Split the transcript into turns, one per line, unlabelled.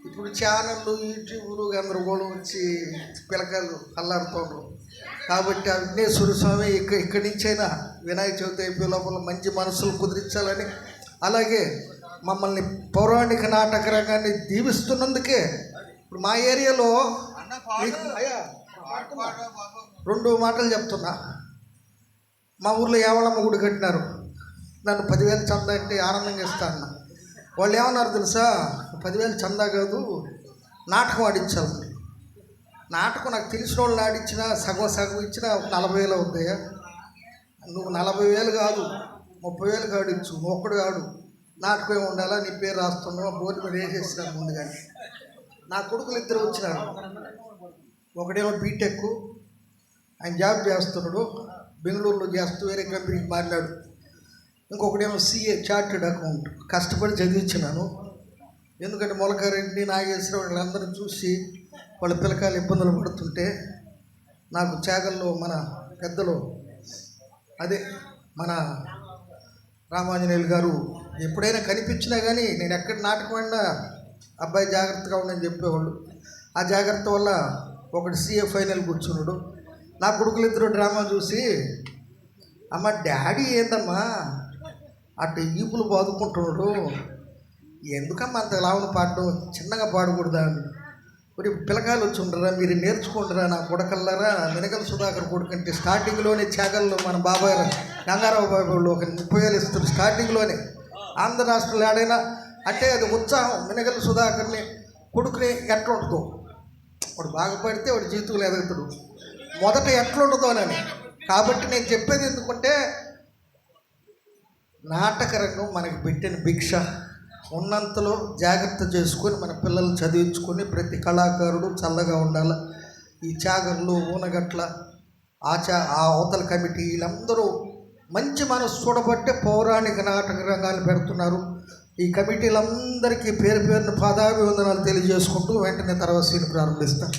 ఇప్పుడు ఛానళ్ళు యూట్యూబ్లు గందరగోళం వచ్చి పిల్లకాయలు అల్లాడుతున్నారు. కాబట్టి ఆ విఘ్నేశ్వర స్వామి ఇక్కడి నుంచైనా వినాయక చవితి అయిపోయే లోపల మంచి మనసులు కుదిరించాలని, అలాగే మమ్మల్ని పౌరాణిక నాటక రంగాన్ని దీవిస్తున్నందుకే ఇప్పుడు మా ఏరియాలో అయ్యా 2 మాటలు చెప్తున్నా. మా ఊర్లో యావళమ్మ గుడి కట్టినారు. నన్ను 10,000 చందా అంటే ఆనందంగా ఇస్తా అన్న. వాళ్ళు ఏమన్నారు తెలుసా, 10,000 చందా కాదు, నాటకం ఆడించాలి. నాటకం నాకు తెలిసిన వాళ్ళు ఆడించినా సగం ఇచ్చినా 40,000 అవుతాయా? నువ్వు 40,000 కాదు 30,000 ఆడించు, నువ్వు ఒక్కడు ఆడు, నాటకం ఏమి ఉండాలా, నీ పేరు రాస్తున్నావు, బోర్డు మీద వేసేసినాను ముందుగానే. నా కొడుకులు 2 వచ్చినారు. ఒకడేమో బీటెక్, ఆయన జాబ్ చేస్తున్నాడు, బెంగళూరులో చేస్తూ వేరే కంపెనీకి మారినాడు. ఇంకొకడేమో CA చార్టెడ్ అకౌంట్. కష్టపడి చదివించినాను. ఎందుకంటే మొలకారెడ్డి, నాగేశ్వర వాళ్ళందరినీ చూసి వాళ్ళ పిల్లకాయలు ఇబ్బందులు పడుతుంటే నాకు చాగల్లో మన పెద్దలు, అదే మన రామాంజనేయులు గారు ఎప్పుడైనా కనిపించినా కానీ నేను ఎక్కడ నాటకం అయినా అబ్బాయి జాగ్రత్తగా ఉండని చెప్పేవాళ్ళు. ఆ జాగ్రత్త వల్ల ఒకటి CA ఫైనల్ కూర్చున్నాడు. నా కొడుకులు 2 డ్రామా చూసి, అమ్మ డాడీ ఏందమ్మా అటు ఈపులు బాదుకుంటున్నాడు, ఎందుకమ్మా అంత లావును పాడడం, చిన్నగా పాడకూడదా అని. మరి పిల్లకాయలు వచ్చి ఉండరా, మీరు నేర్చుకుంటారా నా కొడకల్లారా. మినగల సుధాకర్ కొడుకంటే స్టార్టింగ్లోనే చాగల్లో మన బాబాయ్ గంగారావు బాబాయ్ ఒక 30,000 ఇస్తారు స్టార్టింగ్లోనే. ఆంధ్ర రాష్ట్రంలో ఏడైనా అంటే అది ఉత్సాహం. మినగల సుధాకర్ని కొడుకుని ఎట్లా ఉంటుందో, వాడు బాగుపడితే వాడి జీవితంలో ఎదుగుతాడు. మొదట ఎట్లుంటుందో అని. కాబట్టి నేను చెప్పేది ఎందుకంటే, నాటక రంగం మనకి పెట్టిన భిక్ష. ఉన్నంతలో జాగ్రత్త చేసుకొని మన పిల్లలు చదివించుకొని ప్రతి కళాకారుడు చల్లగా ఉండాలి. ఈ చాగర్లు, ఊనగట్ల, ఆ అవతల కమిటీ వీళ్ళందరూ మంచి మనసు చూడబట్టే పౌరాణిక నాటక రంగాలు పెడుతున్నారు. ఈ కమిటీలందరికీ పేరు పేరున పాదాభివందనాలు తెలియజేసుకుంటూ వెంటనే తర్వాత సీన్ ప్రారంభిస్తాను.